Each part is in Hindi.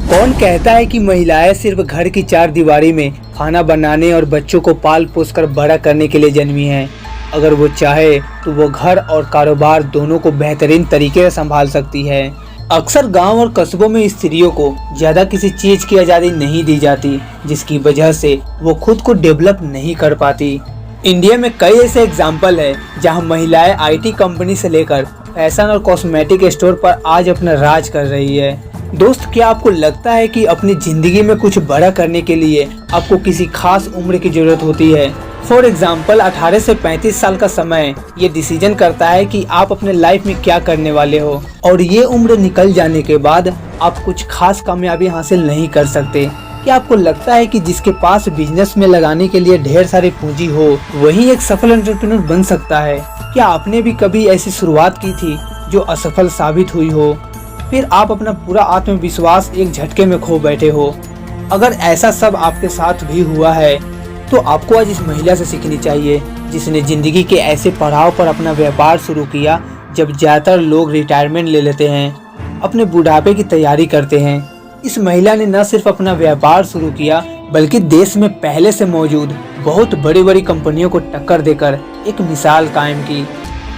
कौन कहता है कि महिलाएं सिर्फ घर की चार दीवारी में खाना बनाने और बच्चों को पाल पोस कर बड़ा करने के लिए जन्मी हैं। अगर वो चाहे तो वो घर और कारोबार दोनों को बेहतरीन तरीके से संभाल सकती है। अक्सर गांव और कस्बों में स्त्रियों को ज्यादा किसी चीज की आज़ादी नहीं दी जाती, जिसकी वजह से वो खुद को डेवलप नहीं कर पाती। इंडिया में कई ऐसे एग्जाम्पल है जहां महिलाएं आईटी कंपनी से लेकर फैशन और कॉस्मेटिक स्टोर पर आज अपना राज कर रही है। दोस्त, क्या आपको लगता है कि अपनी जिंदगी में कुछ बड़ा करने के लिए आपको किसी खास उम्र की जरूरत होती है? फॉर एग्जाम्पल 18 से 35 साल का समय ये डिसीजन करता है कि आप अपने लाइफ में क्या करने वाले हो, और ये उम्र निकल जाने के बाद आप कुछ खास कामयाबी हासिल नहीं कर सकते। क्या आपको लगता है कि जिसके पास बिजनेस में लगाने के लिए ढेर सारी पूंजी हो वही एक सफल एंटरप्रेन्योर बन सकता है? क्या आपने भी कभी ऐसी शुरुआत की थी जो असफल साबित हुई हो, फिर आप अपना पूरा आत्मविश्वास एक झटके में खो बैठे हो? अगर ऐसा सब आपके साथ भी हुआ है तो आपको आज इस महिला से सीखनी चाहिए जिसने जिंदगी के ऐसे पड़ाव पर अपना व्यापार शुरू किया जब ज्यादातर लोग रिटायरमेंट ले लेते हैं, अपने बुढ़ापे की तैयारी करते हैं। इस महिला ने न सिर्फ अपना व्यापार शुरू किया बल्कि देश में पहले से मौजूद बहुत बड़ी बड़ी कंपनियों को टक्कर देकर एक मिसाल कायम की।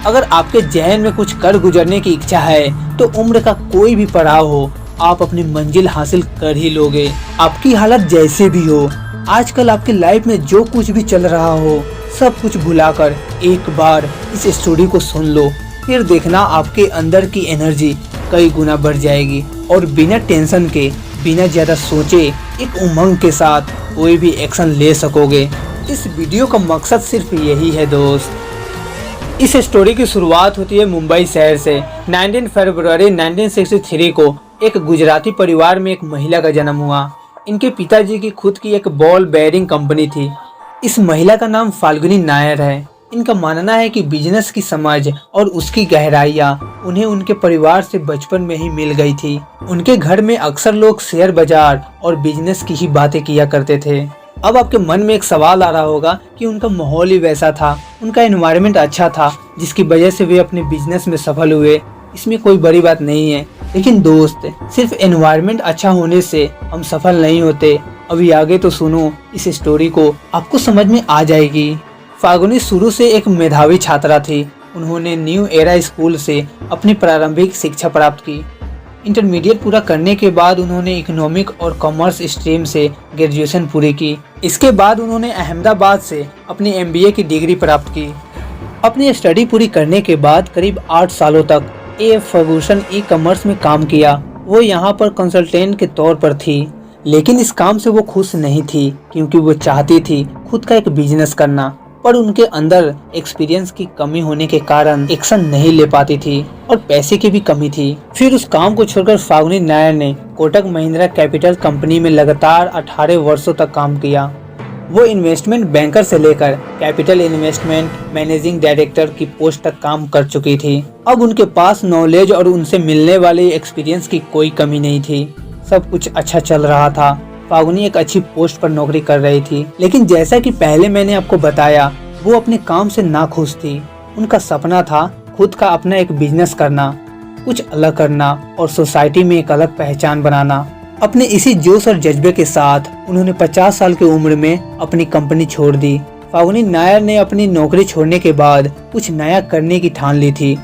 अगर आपके जहन में कुछ कर गुजरने की इच्छा है तो उम्र का कोई भी पड़ाव हो, आप अपनी मंजिल हासिल कर ही लोगे। आपकी हालत जैसे भी हो, आजकल आपकी लाइफ में जो कुछ भी चल रहा हो, सब कुछ भुलाकर एक बार इस स्टोरी को सुन लो, फिर देखना आपके अंदर की एनर्जी कई गुना बढ़ जाएगी और बिना टेंशन के, बिना ज्यादा सोचे, एक उमंग के साथ कोई भी एक्शन ले सकोगे। इस वीडियो का मकसद सिर्फ यही है दोस्त। इस स्टोरी की शुरुआत होती है मुंबई शहर से। 19 फरवरी 1963 को एक गुजराती परिवार में एक महिला का जन्म हुआ। इनके पिताजी की खुद की एक बॉल बेयरिंग कंपनी थी। इस महिला का नाम फाल्गुनी नायर है। इनका मानना है कि बिजनेस की समझ और उसकी गहराइयाँ उन्हें उनके परिवार से बचपन में ही मिल गई थी। उनके घर में अक्सर लोग शेयर बाजार और बिजनेस की ही बातें किया करते थे। अब आपके मन में एक सवाल आ रहा होगा कि उनका माहौल ही वैसा था, उनका एनवायरनमेंट अच्छा था जिसकी वजह से वे अपने बिजनेस में सफल हुए। इसमें कोई बड़ी बात नहीं है, लेकिन दोस्त, सिर्फ एनवायरनमेंट अच्छा होने से हम सफल नहीं होते। अभी आगे तो सुनो, इस स्टोरी को आपको समझ में आ जाएगी। फाल्गुनी शुरू से एक मेधावी छात्रा थी। उन्होंने न्यू एरा स्कूल से अपनी प्रारंभिक शिक्षा प्राप्त की। इंटरमीडिएट पूरा करने के बाद उन्होंने इकोनॉमिक और कॉमर्स स्ट्रीम से ग्रेजुएशन पूरी की। इसके बाद उन्होंने अहमदाबाद से अपनी एमबीए की डिग्री प्राप्त की। अपनी स्टडी पूरी करने के बाद करीब 8 सालों तक एफ फर्गूसन ई कॉमर्स में काम किया। वो यहाँ पर कंसल्टेंट के तौर पर थी, लेकिन इस काम से वो खुश नहीं थी क्योंकि वो चाहती थी खुद का एक बिजनेस करना, पर उनके अंदर एक्सपीरियंस की कमी होने के कारण एक्शन नहीं ले पाती थी और पैसे की भी कमी थी। फिर उस काम को छोड़कर फाल्गुनी नायर ने कोटक महिंद्रा कैपिटल कंपनी में लगातार 18 वर्षों तक काम किया। वो इन्वेस्टमेंट बैंकर से लेकर कैपिटल इन्वेस्टमेंट मैनेजिंग डायरेक्टर की पोस्ट तक काम कर चुकी थी। अब उनके पास नॉलेज और उनसे मिलने वाले एक्सपीरियंस की कोई कमी नहीं थी। सब कुछ अच्छा चल रहा था। फाल्गुनी एक अच्छी पोस्ट पर नौकरी कर रही थी, लेकिन जैसा कि पहले मैंने आपको बताया, वो अपने काम से नाखुश थी। उनका सपना था खुद का अपना एक बिजनेस करना, कुछ अलग करना और सोसाइटी में एक अलग पहचान बनाना। अपने इसी जोश और जज्बे के साथ उन्होंने 50 साल की उम्र में अपनी कंपनी छोड़ दी। फाल्गुनी नायर ने अपनी नौकरी छोड़ने के बाद कुछ नया करने की ठान ली थी।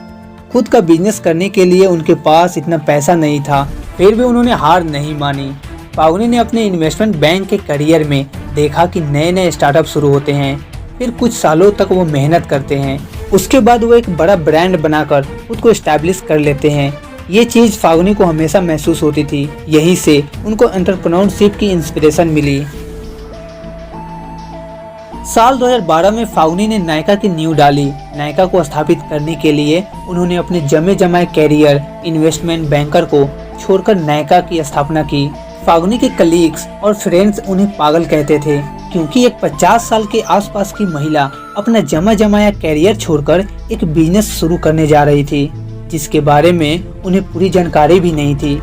खुद का बिजनेस करने के लिए उनके पास इतना पैसा नहीं था, फिर भी उन्होंने हार नहीं मानी। फाल्गुनी ने अपने इन्वेस्टमेंट बैंक के करियर में देखा कि नए नए स्टार्टअप शुरू होते हैं, फिर कुछ सालों तक वो मेहनत करते हैं, उसके बाद वो एक बड़ा ब्रांड बनाकर खुद को एस्टैब्लिश कर लेते हैं। ये चीज़ फाल्गुनी को हमेशा महसूस होती थी। यहीं से उनको एंटरप्रेन्योरशिप की इंस्पिरेशन मिली। साल 2012 में फाल्गुनी ने नायका की नींव डाली। नायका को स्थापित करने के लिए उन्होंने अपने जमे जमाए कैरियर इन्वेस्टमेंट बैंकर को छोड़कर नायका की स्थापना की। फाल्गुनी के कलीग्स और फ्रेंड्स उन्हें पागल कहते थे क्योंकि एक 50 साल के आसपास की महिला अपना जमा जमाया कैरियर छोड़कर एक बिजनेस शुरू करने जा रही थी, जिसके बारे में उन्हें पूरी जानकारी भी नहीं थी।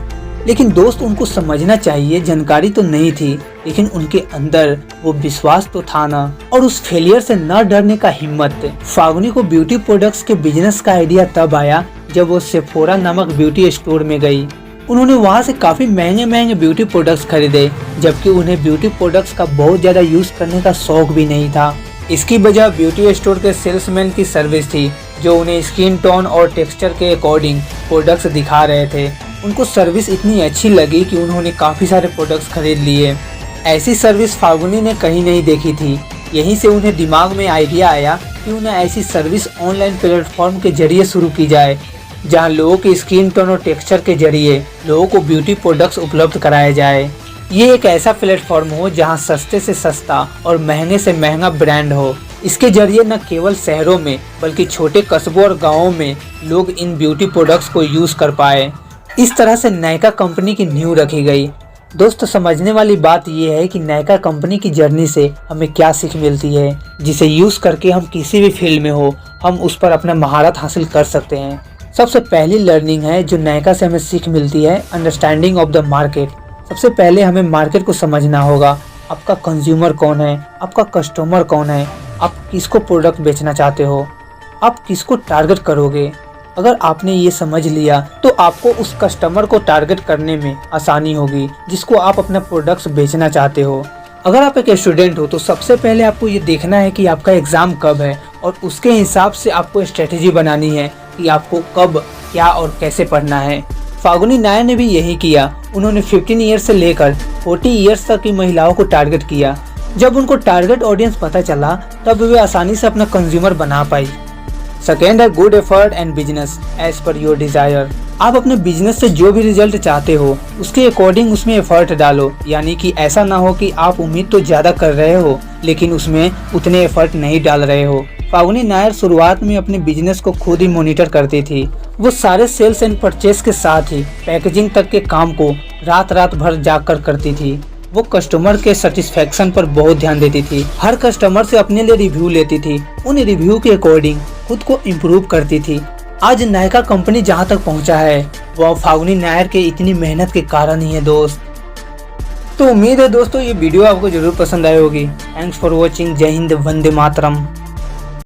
लेकिन दोस्त, उनको समझना चाहिए, जानकारी तो नहीं थी, लेकिन उनके अंदर वो विश्वास तो था ना, और उस फेलियर से न डरने का हिम्मत। फाल्गुनी को ब्यूटी प्रोडक्ट्स के बिजनेस का आइडिया तब आया जब वो सेफोरा नामक ब्यूटी स्टोर में गई। उन्होंने वहाँ से काफ़ी महंगे महंगे ब्यूटी प्रोडक्ट्स खरीदे, जबकि उन्हें ब्यूटी प्रोडक्ट्स का बहुत ज़्यादा यूज़ करने का शौक भी नहीं था। इसकी वजह ब्यूटी स्टोर के सेल्समैन की सर्विस थी, जो उन्हें स्किन टोन और टेक्सचर के अकॉर्डिंग प्रोडक्ट्स दिखा रहे थे। उनको सर्विस इतनी अच्छी लगी कि उन्होंने काफ़ी सारे प्रोडक्ट्स खरीद लिए। ऐसी सर्विस फाल्गुनी ने कहीं नहीं देखी थी। यहीं से उन्हें दिमाग में आइडिया आया कि उन्हें ऐसी सर्विस ऑनलाइन प्लेटफॉर्म के जरिए शुरू की जाए, जहां लोगों की स्किन टोन और टेक्सचर के जरिए लोगों को ब्यूटी प्रोडक्ट्स उपलब्ध कराए जाए। ये एक ऐसा प्लेटफॉर्म हो जहां सस्ते से सस्ता और महंगे से महंगा ब्रांड हो। इसके जरिए न केवल शहरों में बल्कि छोटे कस्बों और गाँवों में लोग इन ब्यूटी प्रोडक्ट्स को यूज़ कर पाए। इस तरह से नायका कंपनी की नींव रखी गई। दोस्तों, समझने वाली बात यह है कि नायका कंपनी की जर्नी से हमें क्या सीख मिलती है, जिसे यूज़ करके हम किसी भी फील्ड में हो हम उस पर अपना महारत हासिल कर सकते हैं। सबसे पहली लर्निंग है जो नायका से हमें सीख मिलती है, अंडरस्टैंडिंग ऑफ द मार्केट। सबसे पहले हमें मार्केट को समझना होगा। आपका कंज्यूमर कौन है, आपका कस्टमर कौन है, आप किसको प्रोडक्ट बेचना चाहते हो, आप किसको टारगेट करोगे। अगर आपने ये समझ लिया तो आपको उस कस्टमर को टारगेट करने में आसानी होगी जिसको आप अपना प्रोडक्ट्स बेचना चाहते हो। अगर आप एक स्टूडेंट हो तो सबसे पहले आपको ये देखना है कि आपका एग्ज़ाम कब है और उसके हिसाब से आपको स्ट्रेटेजी बनानी है कि आपको कब, क्या और कैसे पढ़ना है। फाल्गुनी नायर ने भी यही किया। उन्होंने 15 ईयर्स से लेकर 40 ईयर्स तक की महिलाओं को टारगेट किया। जब उनको टारगेट ऑडियंस पता चला तब वे आसानी से अपना कंज्यूमर बना पाई। सेकेंड है good effort and business as per your desire. आप अपने बिजनेस से जो भी रिजल्ट चाहते हो उसके अकॉर्डिंग उसमें एफर्ट डालो, यानी कि ऐसा ना हो कि आप उम्मीद तो ज़्यादा कर रहे हो लेकिन उसमें उतने एफर्ट नहीं डाल रहे हो। फाल्गुनी नायर शुरुआत में अपने बिजनेस को खुद ही मॉनिटर करती थी। वो सारे सेल्स एंड परचेस के साथ ही पैकेजिंग तक के काम को रात रात भर जाग कर करती थी। वो कस्टमर के सेटिस्फेक्शन पर बहुत ध्यान देती थी। हर कस्टमर से अपने लिए रिव्यू लेती थी, उन रिव्यू के अकॉर्डिंग खुद को इम्प्रूव करती थी। आज नायका कंपनी जहाँ तक पहुँचा है वह फाल्गुनी नायर के इतनी मेहनत के कारण ही है दोस्त। तो उम्मीद है दोस्तों ये वीडियो आपको जरूर पसंद आई होगी। Thanks for watching. जय हिंद, वंदे मातरम।